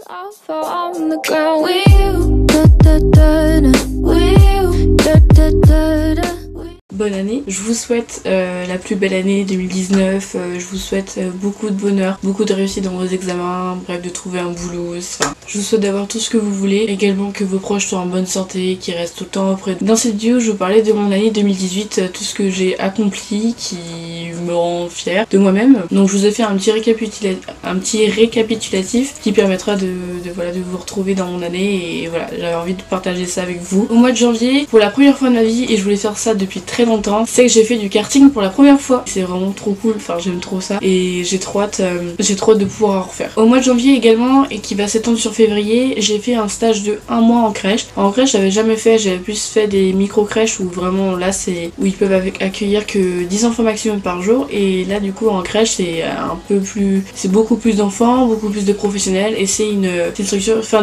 I fall on the ground with you. Da, da, da, da. With you. Da, da, da, da. Bonne année, je vous souhaite la plus belle année 2019, je vous souhaite beaucoup de bonheur, beaucoup de réussite dans vos examens, bref de trouver un boulot, enfin, je vous souhaite d'avoir tout ce que vous voulez, également que vos proches soient en bonne santé, qu'ils restent tout le temps auprès de... Dans cette vidéo je vous parlais de mon année 2018, tout ce que j'ai accompli qui me rend fière de moi-même, donc je vous ai fait un petit récapitulatif qui permettra de vous retrouver dans mon année et voilà, j'avais envie de partager ça avec vous. Au mois de janvier, pour la première fois de ma vie, et je voulais faire ça depuis très longtemps, c'est que j'ai fait du karting pour la première fois. C'est vraiment trop cool, enfin j'aime trop ça et j'ai trop hâte de pouvoir en refaire. Au mois de janvier également, et qui va s'étendre sur février, j'ai fait un stage de 1 mois en crèche. En crèche j'avais jamais fait, j'avais plus fait des micro-crèches où vraiment là c'est où ils peuvent accueillir que 10 enfants maximum par jour, et là du coup en crèche c'est un peu plus, c'est beaucoup plus d'enfants, beaucoup plus de professionnels, et c'est des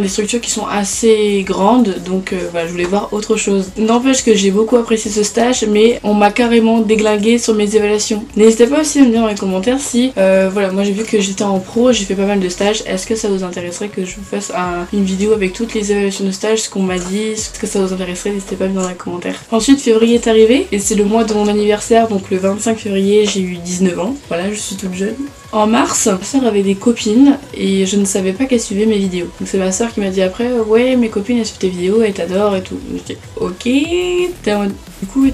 structures qui sont assez grandes, donc voilà, je voulais voir autre chose. N'empêche que j'ai beaucoup apprécié ce stage, mais on m'a carrément déglingué sur mes évaluations. N'hésitez pas aussi à me dire dans les commentaires si, voilà, moi j'ai vu que j'étais en pro, j'ai fait pas mal de stages, est-ce que ça vous intéresserait que je vous fasse une vidéo avec toutes les évaluations de stage, ce qu'on m'a dit, est-ce que ça vous intéresserait, n'hésitez pas à me dire dans les commentaires. Ensuite février est arrivé, et c'est le mois de mon anniversaire, donc le 25 février j'ai eu 19 ans, voilà, je suis toute jeune. En mars, ma soeur avait des copines et je ne savais pas qu'elle suivait mes vidéos. Donc c'est ma soeur qui m'a dit après, ouais mes copines elles suivent tes vidéos, elles t'adorent et tout. Je dis ok. Du coup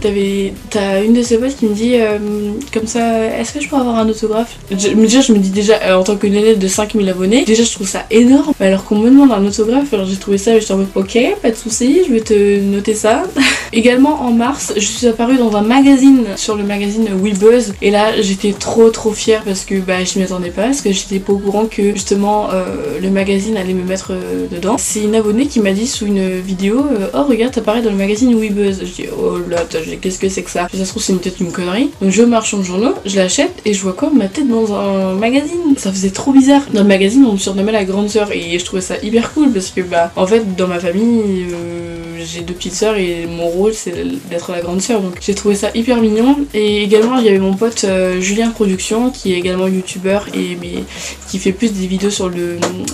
t'as une de ses potes qui me dit comme ça, est-ce que je peux avoir un autographe? Je me dis déjà en tant que nénette de 5000 abonnés, déjà je trouve ça énorme. Alors qu'on me demande un autographe, alors j'ai trouvé ça et j'étais en mode ok, pas de soucis, je vais te noter ça. Également en mars, je suis apparue dans un magazine, sur le magazine Weebuzz, et là j'étais trop fière parce que bah je m'y attendais pas, parce que j'étais pas au courant que justement le magazine allait me mettre dedans. C'est une abonnée qui m'a dit sous une vidéo oh regarde t'apparais dans le magazine Weebuzz. Je dis oh là qu'est-ce que c'est que ça? Ça se trouve c'est peut-être une connerie. Donc je marche en journaux, je l'achète et je vois quoi, ma tête dans un magazine. Ça faisait trop bizarre. Dans le magazine on me surnommait la grande sœur et je trouvais ça hyper cool parce que bah en fait dans ma famille j'ai 2 petites sœurs et mon rôle c'est d'être la grande sœur, donc j'ai trouvé ça hyper mignon. Et également il y avait mon pote Julien Production qui est également youtubeur mais qui fait plus des vidéos sur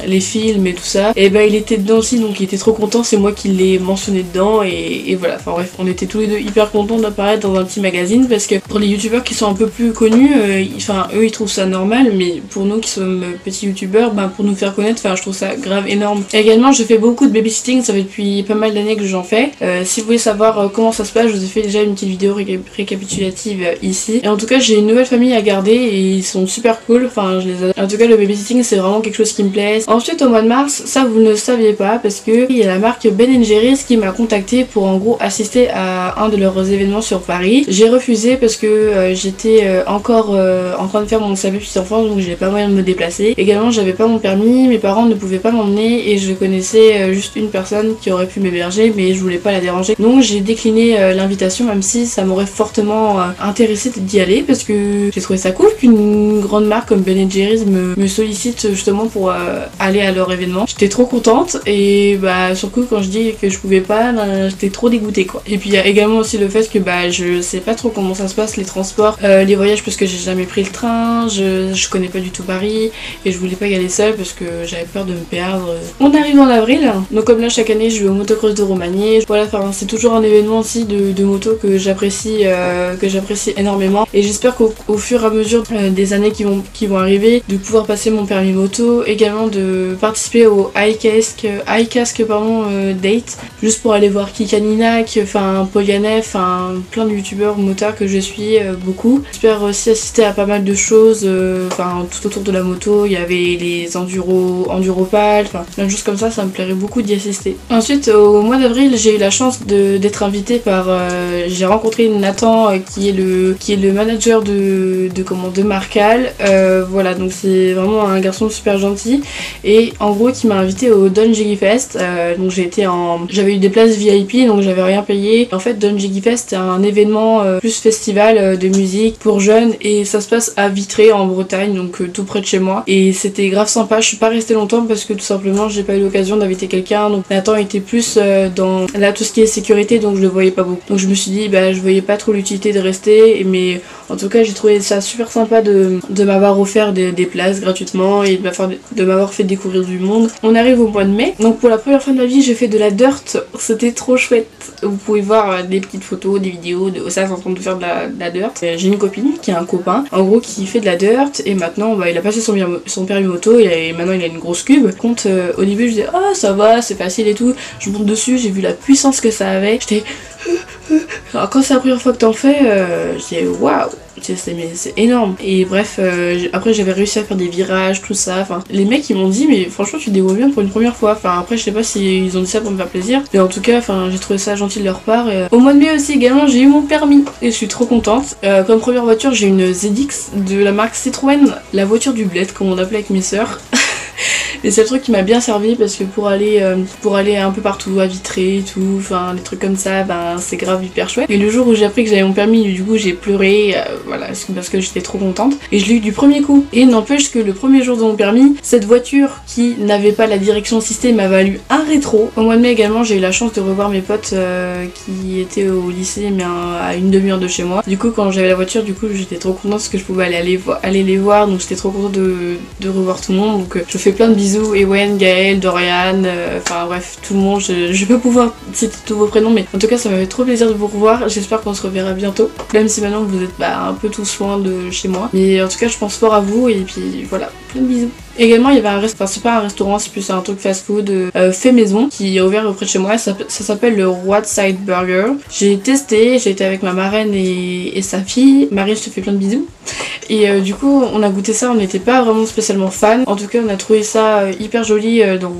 les films et tout ça, et bah il était dedans aussi, donc il était trop content, c'est moi qui l'ai mentionné dedans et voilà, enfin bref on était tous les deux hyper contents d'apparaître dans un petit magazine parce que pour les youtubeurs qui sont un peu plus connus, enfin eux ils trouvent ça normal, mais pour nous qui sommes petits youtubeurs, bah pour nous faire connaître, enfin je trouve ça grave énorme. Et également je fais beaucoup de babysitting, ça fait depuis pas mal d'années que j'en fais. Si vous voulez savoir comment ça se passe, je vous ai fait déjà une petite vidéo récapitulative ici. Et en tout cas j'ai une nouvelle famille à garder et ils sont super cool, enfin je les adore. En tout cas le babysitting c'est vraiment quelque chose qui me plaît. Ensuite au mois de mars, ça vous ne le saviez pas parce que il y a la marque Ben & Jerry's qui m'a contacté pour en gros assister à un de leurs événements sur Paris. J'ai refusé parce que j'étais encore en train de faire mon CAP petite enfance, donc j'avais pas moyen de me déplacer. Également j'avais pas mon permis, mes parents ne pouvaient pas m'emmener et je connaissais juste une personne qui aurait pu m'héberger mais je voulais pas la déranger. Donc j'ai décliné l'invitation même si ça m'aurait fortement intéressé d'y aller parce que j'ai trouvé ça cool qu'une grande marque comme Ben & Jerry's me sollicite justement pour aller à leur événement. J'étais trop contente et bah surtout quand je dis que je pouvais pas, j'étais trop dégoûtée quoi. Et puis il y a également aussi le fait que bah je sais pas trop comment ça se passe les transports, les voyages, parce que j'ai jamais pris le train, je connais pas du tout Paris et je voulais pas y aller seule parce que j'avais peur de me perdre. On arrive en avril, donc comme là chaque année je vais au motocross de Romagné, voilà, enfin c'est toujours un événement aussi de moto que j'apprécie énormément et j'espère qu'au fur et à mesure des années qui vont arriver, de pouvoir passer mon permis moto, également de participer au iCask Date, juste pour aller voir Kikaninak, enfin Polianet, enfin plein de youtubeurs motards que je suis beaucoup. J'espère aussi assister à pas mal de choses, enfin tout autour de la moto, il y avait les enduropales, enfin plein de choses comme ça me plairait beaucoup d'y assister. Ensuite au mois d'avril j'ai eu la chance d'être invitée par, j'ai rencontré Nathan qui est le manager de Marcal, voilà, donc c'est vraiment un garçon super gentil et en gros qui m'a invité au Don Jiggy Fest, donc j'avais eu des places VIP donc j'avais rien payé. En fait Don Jiggy Fest c'est un événement plus festival de musique pour jeunes et ça se passe à Vitré en Bretagne, donc tout près de chez moi, et c'était grave sympa. Je suis pas restée longtemps parce que tout simplement j'ai pas eu l'occasion d'inviter quelqu'un, donc Nathan était plus dans dans là tout ce qui est sécurité, donc je le voyais pas beaucoup. Donc je me suis dit bah je voyais pas trop l'utilité de rester, mais en tout cas j'ai trouvé ça super sympa de m'avoir offert des places gratuitement et de m'avoir fait découvrir du monde. On arrive au mois de mai, donc pour la première fois de ma vie j'ai fait de la dirt, c'était trop chouette. Vous pouvez voir des petites photos, des vidéos de ça en train de faire de la dirt. J'ai une copine qui a un copain en gros qui fait de la dirt et maintenant bah, il a passé son permis moto et maintenant il a une grosse cube. Compte au début je disais oh ça va c'est facile et tout, je monte dessus, j'ai vu la puissance que ça avait, j'étais alors quand c'est la première fois que t'en fais je dis waouh c'est énorme. Et bref après j'avais réussi à faire des virages tout ça, enfin les mecs ils m'ont dit mais franchement tu te débrouilles bien pour une première fois, enfin après je sais pas si ils ont dit ça pour me faire plaisir mais en tout cas enfin j'ai trouvé ça gentil de leur part. Au mois de mai aussi également j'ai eu mon permis et je suis trop contente. Comme première voiture j'ai une ZX de la marque Citroën, la voiture du bled comme on appelait avec mes sœurs. Et c'est le truc qui m'a bien servi parce que pour aller un peu partout à Vitré et tout, enfin des trucs comme ça, ben c'est grave hyper chouette. Et le jour où j'ai appris que j'avais mon permis, du coup j'ai pleuré, voilà, parce que j'étais trop contente. Et je l'ai eu du premier coup. Et n'empêche que le premier jour de mon permis, cette voiture qui n'avait pas la direction assistée m'a valu un rétro. Au mois de mai également, j'ai eu la chance de revoir mes potes qui étaient au lycée mais à une demi-heure de chez moi. Du coup quand j'avais la voiture, du coup j'étais trop contente parce que je pouvais aller les voir, donc j'étais trop contente de revoir tout le monde. Donc je fais plein de bisous, Ewen, Gaël, Dorian, enfin bref tout le monde, je vais pas pouvoir citer tous vos prénoms mais en tout cas ça m'a fait trop plaisir de vous revoir, j'espère qu'on se reverra bientôt, même si maintenant vous êtes un peu tous loin de chez moi, mais en tout cas je pense fort à vous et puis voilà, plein de bisous. Également il y avait un restaurant, enfin c'est pas un restaurant, c'est plus un truc fast food fait maison qui est ouvert auprès de chez moi, ça s'appelle le Roadside Burger. J'ai testé, j'ai été avec ma marraine et sa fille. Marie je te fais plein de bisous. Et du coup on a goûté ça, on n'était pas vraiment spécialement fan, en tout cas on a trouvé ça hyper joli dans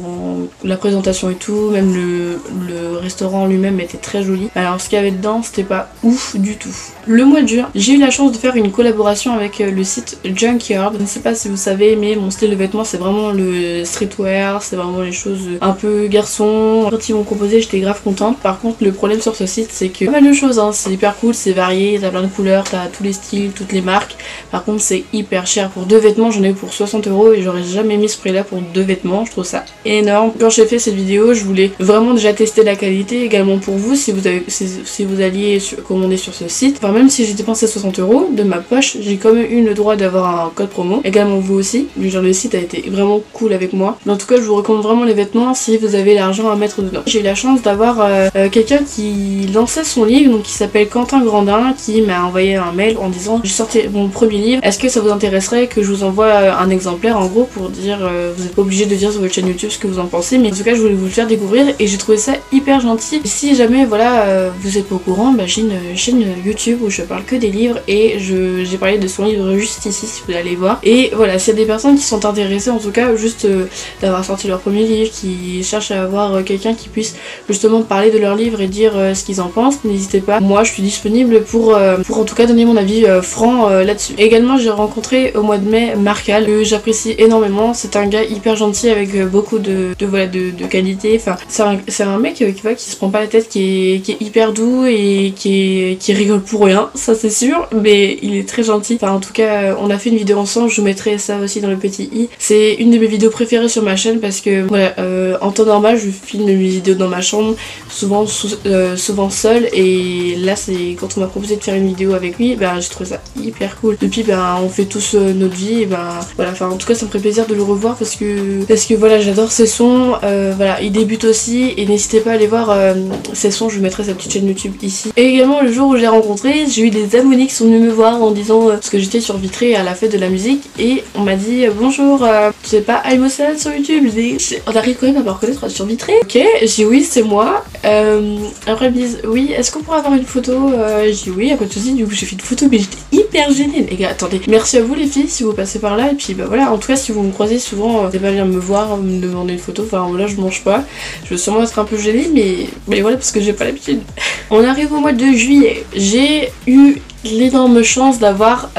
la présentation et tout, même le restaurant lui-même était très joli. Alors ce qu'il y avait dedans c'était pas ouf du tout. Le mois de juin j'ai eu la chance de faire une collaboration avec le site Junkyard. Je ne sais pas si vous savez mais mon style de vêtements c'est vraiment le streetwear, c'est vraiment les choses un peu garçon. Quand ils m'ont proposé j'étais grave contente. Par contre le problème sur ce site c'est que pas mal de choses hein. C'est hyper cool, c'est varié, t'as plein de couleurs, t'as tous les styles, toutes les marques. Par contre c'est hyper cher, pour 2 vêtements j'en ai eu pour 60 € et j'aurais jamais mis ce prix là pour 2 vêtements, je trouve ça énorme. Quand j'ai fait cette vidéo je voulais vraiment déjà tester la qualité également pour vous si vous alliez commander sur ce site. Enfin même si j'ai dépensé 60 € de ma poche, j'ai quand même eu le droit d'avoir un code promo, également vous aussi. Genre le site a été vraiment cool avec moi, mais en tout cas je vous recommande vraiment les vêtements si vous avez l'argent à mettre dedans. J'ai eu la chance d'avoir quelqu'un qui lançait son livre, donc qui s'appelle Quentin Grandin, qui m'a envoyé un mail en disant j'ai sorti mon premier livre, est-ce que ça vous intéresserait que je vous envoie un exemplaire, en gros pour dire vous n'êtes pas obligé de dire sur votre chaîne YouTube ce que vous en pensez, mais en tout cas je voulais vous le faire découvrir et j'ai trouvé ça hyper gentil. Et si jamais voilà vous êtes pas au courant, j'ai une chaîne YouTube où je parle que des livres et j'ai parlé de son livre juste ici si vous allez voir. Et voilà, s'il y a des personnes qui sont intéressées en tout cas juste d'avoir sorti leur premier livre, qui cherchent à avoir quelqu'un qui puisse justement parler de leur livre et dire ce qu'ils en pensent, n'hésitez pas, moi je suis disponible pour en tout cas donner mon avis franc là-dessus. Également j'ai rencontré au mois de mai Marcal, que j'apprécie énormément, c'est un gars hyper gentil avec beaucoup de qualité, enfin c'est un mec qui se prend pas la tête, qui est hyper doux et qui rigole pour rien, ça c'est sûr, mais il est très gentil. Enfin en tout cas on a fait une vidéo ensemble, je vous mettrai ça aussi dans le petit i. C'est une de mes vidéos préférées sur ma chaîne parce que voilà, en temps normal je filme mes vidéos dans ma chambre, souvent seule, et là c'est quand on m'a proposé de faire une vidéo avec lui, j'ai trouvé ça hyper cool. Depuis on fait tous notre vie et voilà, enfin en tout cas ça me ferait plaisir de le revoir parce que voilà j'adore ses sons, voilà il débute aussi et n'hésitez pas à aller voir ses sons, je vous mettrai sa petite chaîne YouTube ici. Et également le jour où je l'ai rencontré, j'ai eu des abonnés qui sont venus me voir en disant parce que j'étais sur Vitré à la fête de la musique et on m'a dit bonjour, tu sais pas Aimosal sur YouTube? On arrive quand même à me reconnaître sur Vitré. Ok, j'ai dit oui c'est moi. Après ils me disent oui est-ce qu'on pourrait avoir une photo? J'ai dit oui, y'a pas de soucis. Du coup j'ai fait une photo mais j'étais hyper gênée les gars. Attendez, merci à vous les filles si vous passez par là et puis voilà, en tout cas si vous me croisez souvent n'hésitez pas à venir me voir, me demander une photo. Enfin là je mange pas, je vais sûrement être un peu gênée mais voilà parce que j'ai pas l'habitude. On arrive au mois de juillet, j'ai eu l'énorme chance d'avoir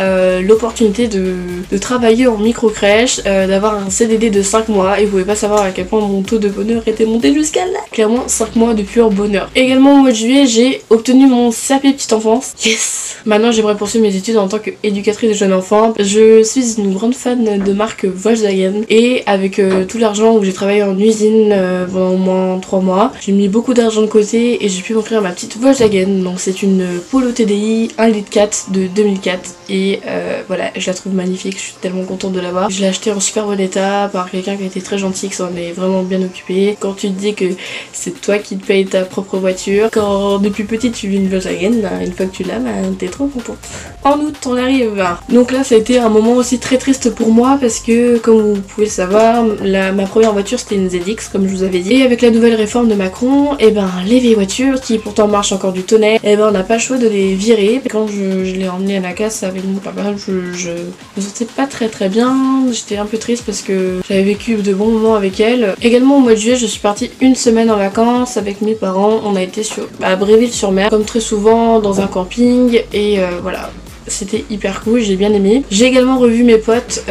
l'opportunité de travailler en micro-crèche, d'avoir un CDD de 5 mois et vous pouvez pas savoir à quel point mon taux de bonheur était monté jusqu'à là. Clairement 5 mois depuis pur bonheur. Également au mois de juillet, j'ai obtenu mon CAP petite enfance. Yes! Maintenant j'aimerais poursuivre mes études en tant qu'éducatrice de jeunes enfants. Je suis une grande fan de marque Volkswagen et avec tout l'argent où j'ai travaillé en usine pendant au moins 3 mois, j'ai mis beaucoup d'argent de côté et j'ai pu m'offrir ma petite Volkswagen. Donc c'est une Polo TDI 1,4 litre de 2004 et voilà, je la trouve magnifique, je suis tellement contente de l'avoir. Je l'ai acheté en super bon état par quelqu'un qui a été très gentil, qui s'en est vraiment bien occupé. Quand tu te dis que c'est toi qui te payes ta propre voiture, quand depuis petite tu vis une Volkswagen, une fois que tu l'as, t'es trop contente. En août on arrive. Donc là ça a été un moment aussi très triste pour moi parce que comme vous pouvez le savoir, ma première voiture c'était une ZX comme je vous avais dit. Et avec la nouvelle réforme de Macron, et les vieilles voitures qui pourtant marchent encore du tonnerre, on n'a pas le choix de les virer. Quand je l'ai emmené à la casse avec mon papa, je me sentais pas très bien. J'étais un peu triste parce que j'avais vécu de bons moments avec elle. Également au mois de juillet je suis partie une semaine en vacances avec mes parents. On a été à Bréville-sur-Mer comme très souvent dans un camping et voilà. C'était hyper cool, j'ai bien aimé. J'ai également revu mes potes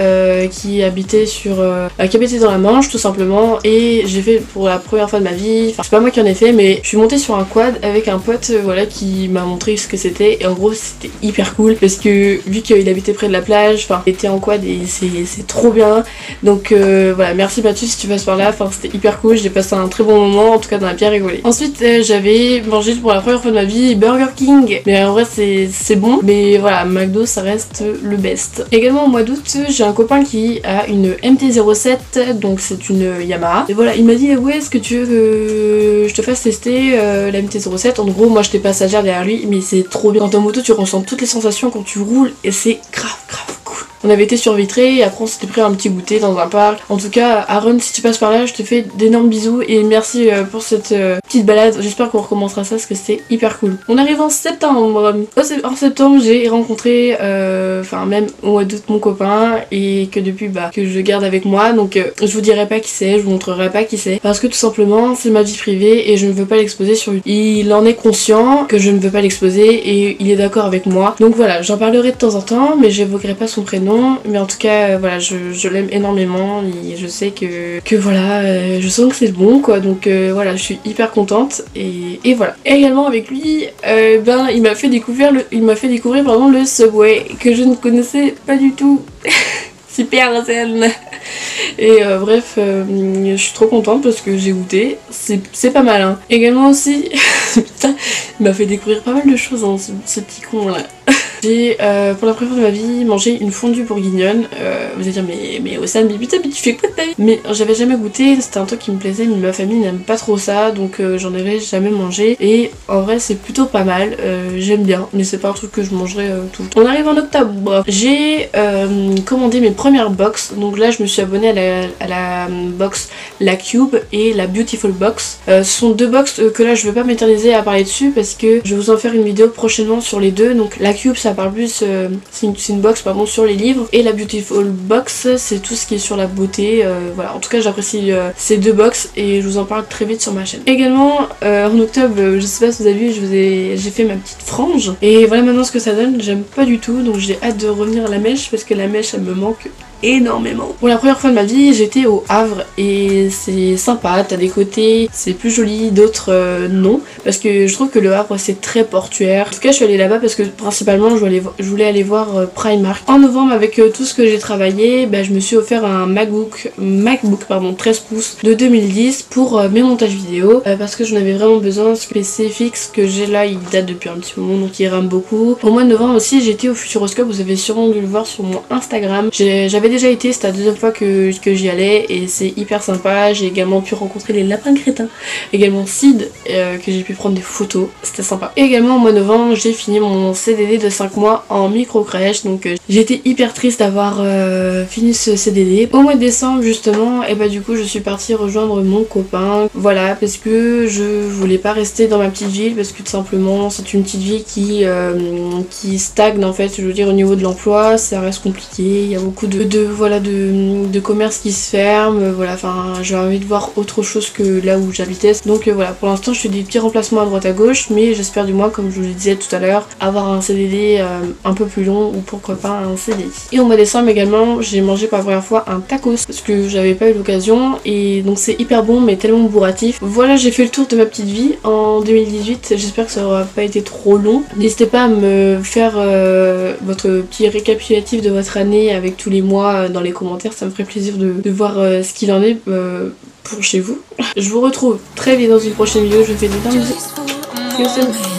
qui habitaient dans la Manche tout simplement et j'ai fait pour la première fois de ma vie, enfin c'est pas moi qui en ai fait mais je suis montée sur un quad avec un pote voilà qui m'a montré ce que c'était et en gros c'était hyper cool parce que vu qu'il habitait près de la plage, enfin il était en quad et c'est trop bien donc voilà, merci Mathieu si tu passes par là, enfin c'était hyper cool, j'ai passé un très bon moment, en tout cas on a bien rigolé. Ensuite j'avais mangé pour la première fois de ma vie Burger King mais en vrai c'est bon mais voilà, McDo ça reste le best. Également au mois d'août j'ai un copain qui a une MT-07 donc c'est une Yamaha et voilà il m'a dit ouais est-ce que tu veux que je te fasse tester la MT-07. En gros moi j'étais passagère derrière lui mais c'est trop bien. Quand t'es en moto tu ressens toutes les sensations quand tu roules et c'est grave cool. On avait été sur Vitré et après on s'était pris un petit goûter dans un parc. En tout cas Aaron si tu passes par là je te fais d'énormes bisous et merci pour cette petite balade. J'espère qu'on recommencera ça parce que c'était hyper cool. On arrive en septembre. En septembre j'ai rencontré même au mois d'août mon copain et que depuis que je garde avec moi donc je vous dirai pas qui c'est, je vous montrerai pas qui c'est parce que tout simplement c'est ma vie privée et je ne veux pas l'exposer sur YouTube. Il en est conscient que je ne veux pas l'exposer et il est d'accord avec moi donc voilà j'en parlerai de temps en temps mais j'évoquerai pas son prénom mais en tout cas voilà je l'aime énormément et je sais que voilà je sens que c'est le bon quoi donc voilà je suis hyper contente et voilà. Et également avec lui il m'a fait découvrir le Subway que je ne connaissais pas du tout. Super zen. Et bref je suis trop contente parce que j'ai goûté, c'est pas mal hein. Également aussi putain il m'a fait découvrir pas mal de choses hein, ce petit con là. J'ai pour la première fois de ma vie mangé une fondue bourguignonne. Vous allez dire mais Océane mais putain mais tu fais quoi de ta vie? Mais j'avais jamais goûté, c'était un truc qui me plaisait mais ma famille n'aime pas trop ça donc j'en avais jamais mangé et en vrai c'est plutôt pas mal, j'aime bien mais c'est pas un truc que je mangerai tout le temps. On arrive en octobre, j'ai commandé mes premières box donc là je me suis abonnée à la box La Cube et la Beautiful Box. Ce sont deux box que là je vais pas m'éterniser à parler dessus parce que je vais vous en faire une vidéo prochainement sur les deux. Donc la Cube ça parle plus, c'est une box pardon sur les livres et la Beautiful Box c'est tout ce qui est sur la beauté, voilà en tout cas j'apprécie ces deux box et je vous en parle très vite sur ma chaîne. Également en octobre je sais pas si vous avez vu j'ai fait ma petite frange et voilà maintenant ce que ça donne, j'aime pas du tout donc j'ai hâte de revenir à la mèche parce que la mèche elle me manque énormément. Pour la première fois de ma vie j'étais au Havre et c'est sympa, t'as des côtés c'est plus joli, d'autres non parce que je trouve que le Havre c'est très portuaire. En tout cas je suis allée là-bas parce que principalement je voulais aller voir Primark. En novembre avec tout ce que j'ai travaillé je me suis offert un MacBook 13 pouces de 2010 pour mes montages vidéo parce que j'en avais vraiment besoin. Ce PC fixe que j'ai là il date depuis un petit moment donc il rame beaucoup. Au mois de novembre aussi j'étais au Futuroscope, vous avez sûrement dû le voir sur mon Instagram. J'avais déjà été, c'était la deuxième fois que j'y allais et c'est hyper sympa. J'ai également pu rencontrer les lapins crétins, également Sid que j'ai pu prendre des photos, c'était sympa. Et également au mois de novembre j'ai fini mon CDD de 5 mois en micro crèche donc j'étais hyper triste d'avoir fini ce CDD. Au mois de décembre justement et du coup je suis partie rejoindre mon copain, voilà parce que je voulais pas rester dans ma petite ville parce que tout simplement c'est une petite ville qui stagne en fait, je veux dire au niveau de l'emploi ça reste compliqué, il y a beaucoup de de commerces qui se ferment, voilà, enfin j'ai envie de voir autre chose que là où j'habitais. Donc voilà, pour l'instant je fais des petits remplacements à droite à gauche, mais j'espère du moins, comme je vous le disais tout à l'heure, avoir un CDD un peu plus long ou pourquoi pas un CDI. Et au mois de décembre également, j'ai mangé pour la première fois un tacos parce que j'avais pas eu l'occasion, et donc c'est hyper bon mais tellement bourratif. Voilà, j'ai fait le tour de ma petite vie en 2018, j'espère que ça aura pas été trop long. N'hésitez pas à me faire votre petit récapitulatif de votre année avec tous les mois dans les commentaires, ça me ferait plaisir de voir ce qu'il en est pour chez vous. Je vous retrouve très vite dans une prochaine vidéo, je vous fais des grands bisous. See you soon.